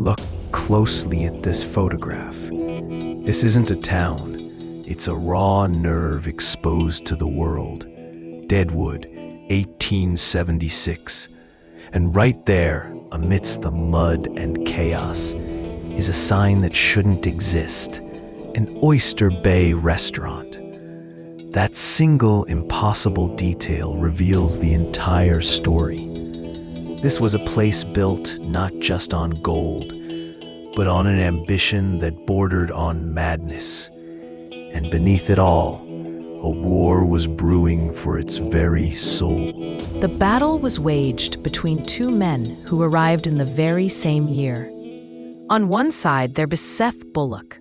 Look closely at this photograph. This isn't a town. It's a raw nerve exposed to the world. Deadwood, 1876. And right there, amidst the mud and chaos, is a sign that shouldn't exist. An Oyster Bay restaurant. That single impossible detail reveals the entire story. This was a place built not just on gold, but on an ambition that bordered on madness. And beneath it all, a war was brewing for its very soul. The battle was waged between two men who arrived in the very same year. On one side, there was Seth Bullock,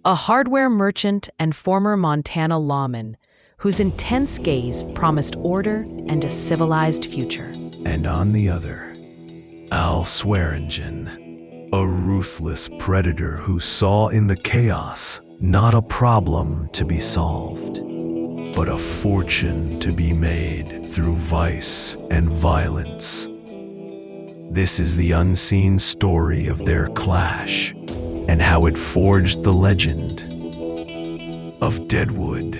a hardware merchant and former Montana lawman, whose intense gaze promised order and a civilized future. And on the other, Swerringen, a ruthless predator who saw in the chaos not a problem to be solved, but a fortune to be made through vice and violence. This is the unseen story of their clash and how it forged the legend of Deadwood.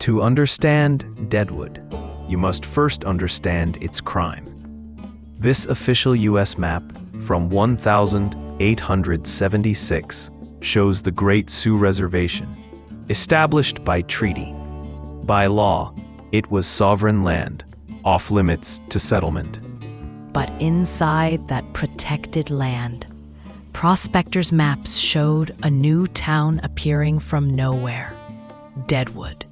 To understand Deadwood, you must first understand its crime. This official U.S. map from 1876 shows the Great Sioux Reservation, established by treaty. By law, it was sovereign land, off-limits to settlement. But inside that protected land, prospectors' maps showed a new town appearing from nowhere, Deadwood.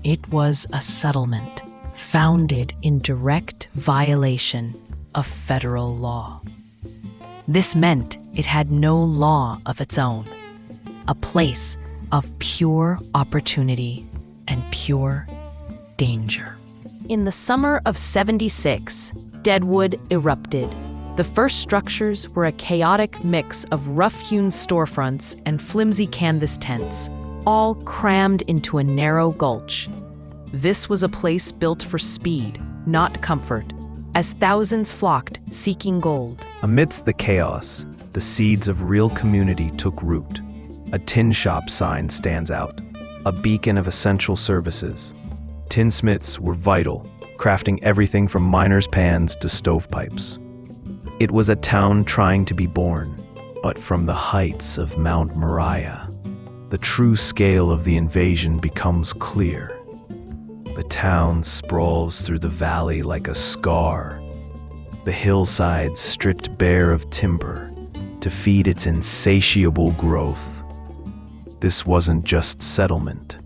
It was a settlement founded in direct violation of federal law. This meant it had no law of its own, a place of pure opportunity and pure danger. In the summer of '76, Deadwood erupted. The first structures were a chaotic mix of rough-hewn storefronts and flimsy canvas tents, all crammed into a narrow gulch. This was a place built for speed, not comfort, as thousands flocked seeking gold. Amidst the chaos, the seeds of real community took root. A tin shop sign stands out, a beacon of essential services. Tinsmiths were vital, crafting everything from miners' pans to stovepipes. It was a town trying to be born, but from the heights of Mount Moriah, the true scale of the invasion becomes clear. The town sprawls through the valley like a scar, the hillsides stripped bare of timber to feed its insatiable growth. This wasn't just settlement,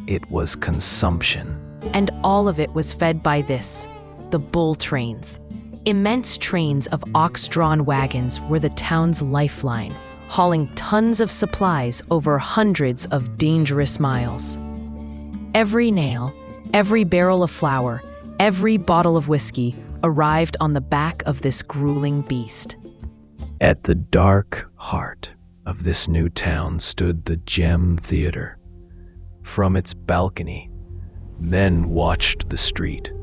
it was consumption. And all of it was fed by this, the bull trains. Immense trains of ox-drawn wagons were the town's lifeline, hauling tons of supplies over hundreds of dangerous miles. Every nail, every barrel of flour, every bottle of whiskey arrived on the back of this grueling beast. At the dark heart of this new town stood the Gem Theater. From its balcony, men watched the street,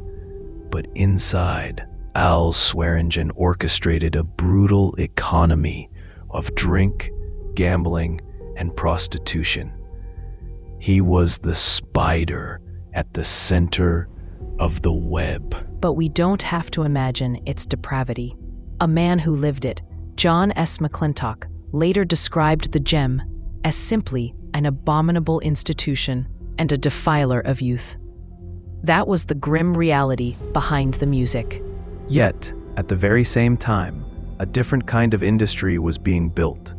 but inside, Swerringen orchestrated a brutal economy of drink, gambling, and prostitution. He was the spider at the center of the web. But we don't have to imagine its depravity. A man who lived it, John S. McClintock, later described the Gem as simply an abominable institution and a defiler of youth. That was the grim reality behind the music. Yet, at the very same time, a different kind of industry was being built.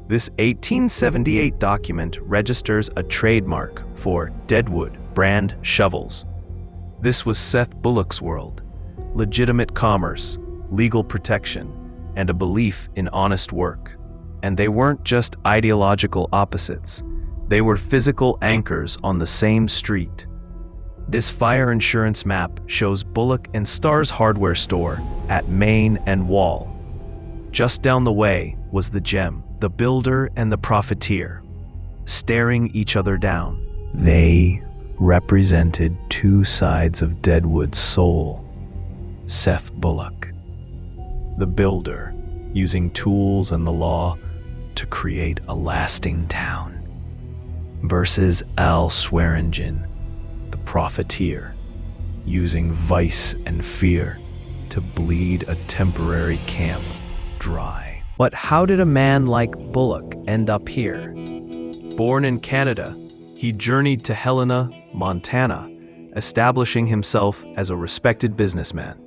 This 1878 document registers a trademark for Deadwood brand shovels. This was Seth Bullock's world: legitimate commerce, legal protection, and a belief in honest work. And they weren't just ideological opposites, they were physical anchors on the same street. This fire insurance map shows Bullock and Starr's hardware store at Main and Wall. Just down the way was the Gem, the builder and the profiteer, staring each other down. They represented two sides of Deadwood's soul. Seth Bullock, the builder, using tools and the law to create a lasting town. Versus Al Swerringen, the profiteer, using vice and fear to bleed a temporary camp dry. But how did a man like Bullock end up here? Born in Canada, he journeyed to Helena, Montana, establishing himself as a respected businessman.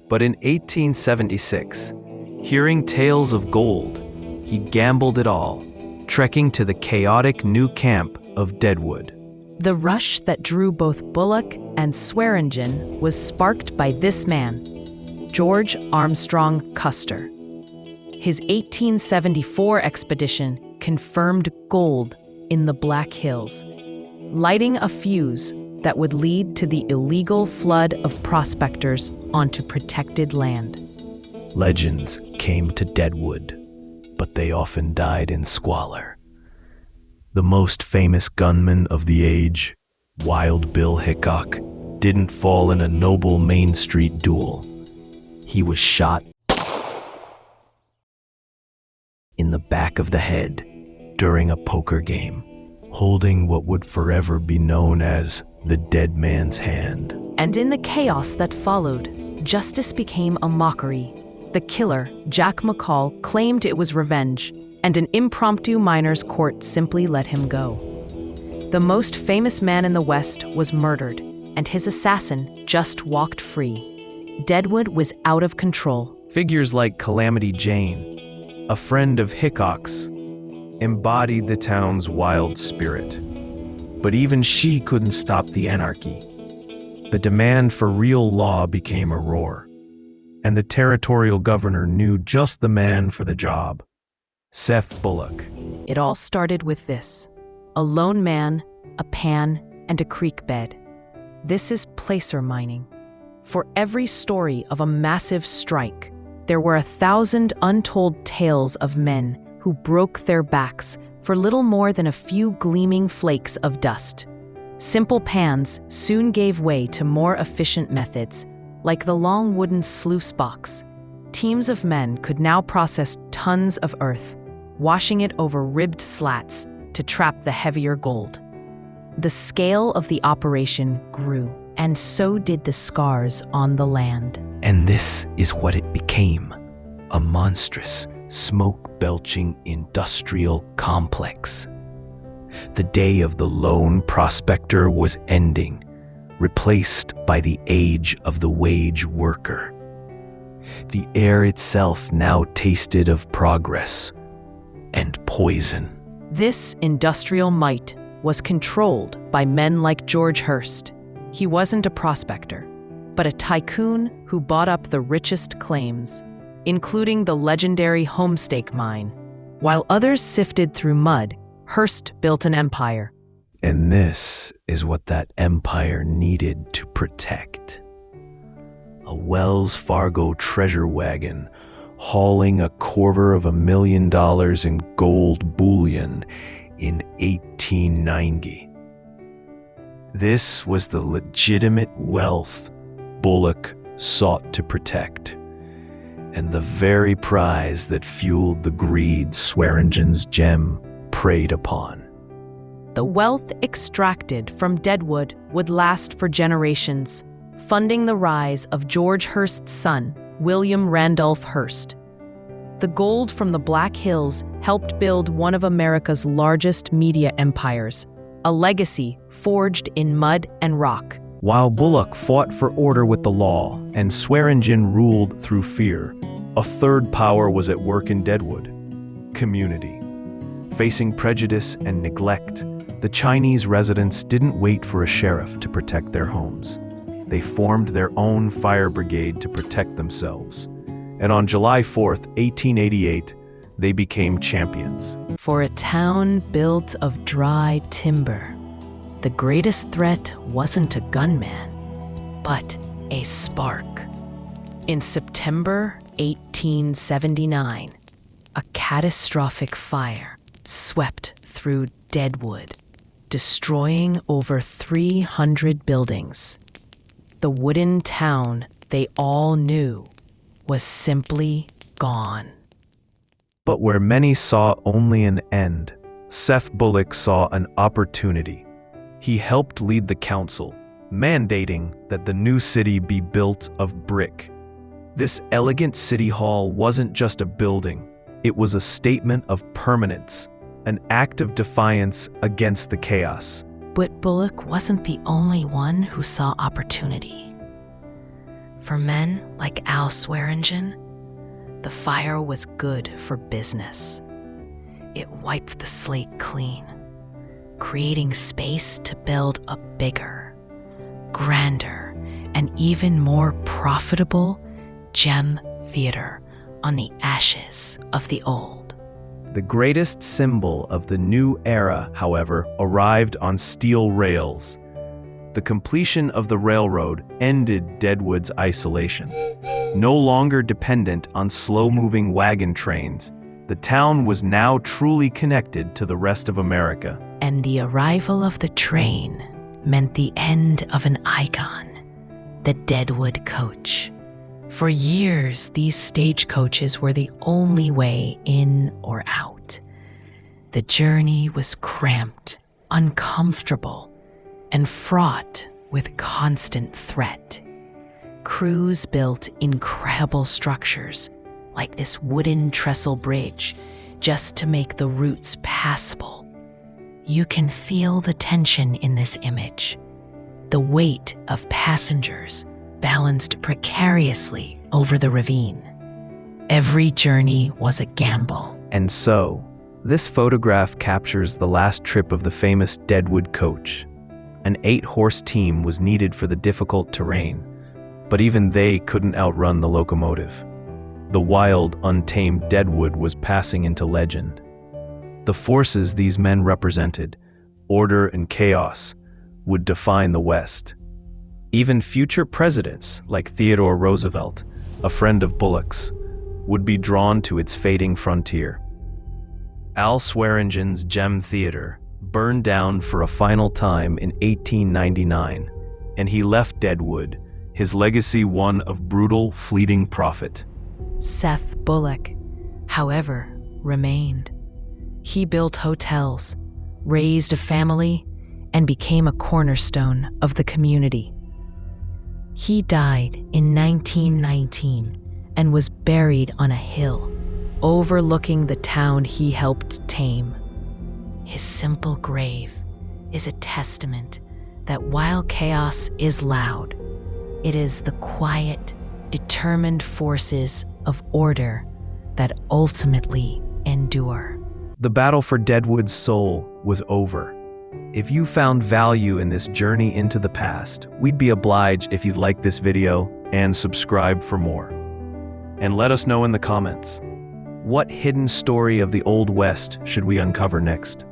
But in 1876, hearing tales of gold, he gambled it all, trekking to the chaotic new camp of Deadwood. The rush that drew both Bullock and Swerringen was sparked by this man, George Armstrong Custer. His 1874 expedition confirmed gold in the Black Hills, lighting a fuse that would lead to the illegal flood of prospectors onto protected land. Legends came to Deadwood, but they often died in squalor. The most famous gunman of the age, Wild Bill Hickok, didn't fall in a noble Main Street duel. He was shot in the back of the head during a poker game, holding what would forever be known as the dead man's hand. And in the chaos that followed, justice became a mockery. The killer, Jack McCall, claimed it was revenge, and an impromptu miners' court simply let him go. The most famous man in the West was murdered, and his assassin just walked free. Deadwood was out of control. Figures like Calamity Jane, a friend of Hickok's, embodied the town's wild spirit. But even she couldn't stop the anarchy. The demand for real law became a roar, and the territorial governor knew just the man for the job, Seth Bullock. It all started with this: a lone man, a pan, and a creek bed. This is placer mining. For every story of a massive strike, there were 1,000 untold tales of men who broke their backs for little more than a few gleaming flakes of dust. Simple pans soon gave way to more efficient methods, like the long wooden sluice box. Teams of men could now process tons of earth, washing it over ribbed slats to trap the heavier gold. The scale of the operation grew, and so did the scars on the land. And this is what it became: a monstrous, smoke-belching industrial complex. The day of the lone prospector was ending, replaced by the age of the wage worker. The air itself now tasted of progress and poison. This industrial might was controlled by men like George Hearst. He wasn't a prospector, but a tycoon who bought up the richest claims, including the legendary Homestake Mine. While others sifted through mud, Hearst built an empire. And this is what that empire needed to protect. A Wells Fargo treasure wagon hauling $250,000 in gold bullion in 1890. This was the legitimate wealth Bullock sought to protect, and the very prize that fueled the greed Sweringen's gem preyed upon. The wealth extracted from Deadwood would last for generations, funding the rise of George Hearst's son, William Randolph Hearst. The gold from the Black Hills helped build one of America's largest media empires, a legacy forged in mud and rock. While Bullock fought for order with the law and Swerringen ruled through fear, a third power was at work in Deadwood: community. Facing prejudice and neglect, the Chinese residents didn't wait for a sheriff to protect their homes. They formed their own fire brigade to protect themselves. And on July 4th, 1888, they became champions. For a town built of dry timber, the greatest threat wasn't a gunman, but a spark. In September 1879, a catastrophic fire swept through Deadwood, destroying over 300 buildings. The wooden town they all knew was simply gone. But where many saw only an end, Seth Bullock saw an opportunity. He helped lead the council, mandating that the new city be built of brick. This elegant city hall wasn't just a building, it was a statement of permanence, an act of defiance against the chaos. But Bullock wasn't the only one who saw opportunity. For men like Al Swerringen, the fire was good for business. It wiped the slate clean, creating space to build a bigger, grander, and even more profitable gem theater on the ashes of the old. The greatest symbol of the new era, however, arrived on steel rails. The completion of the railroad ended Deadwood's isolation. No longer dependent on slow-moving wagon trains, the town was now truly connected to the rest of America. And the arrival of the train meant the end of an icon, the Deadwood coach. For years, these stagecoaches were the only way in or out. The journey was cramped, uncomfortable, and fraught with constant threat. Crews built incredible structures, like this wooden trestle bridge, just to make the routes passable. You can feel the tension in this image. The weight of passengers balanced precariously over the ravine. Every journey was a gamble. And so, this photograph captures the last trip of the famous Deadwood coach. An 8-horse team was needed for the difficult terrain, but even they couldn't outrun the locomotive. The wild, untamed Deadwood was passing into legend. The forces these men represented, order and chaos, would define the West. Even future presidents, like Theodore Roosevelt, a friend of Bullock's, would be drawn to its fading frontier. Al Swerringen's Gem Theater burned down for a final time in 1899, and he left Deadwood, his legacy one of brutal, fleeting profit. Seth Bullock, however, remained. He built hotels, raised a family, and became a cornerstone of the community. He died in 1919 and was buried on a hill, overlooking the town he helped tame. His simple grave is a testament that while chaos is loud, it is the quiet, determined forces of order that ultimately endure. The battle for Deadwood's soul was over. If you found value in this journey into the past, we'd be obliged if you'd like this video and subscribe for more. And let us know in the comments, what hidden story of the Old West should we uncover next?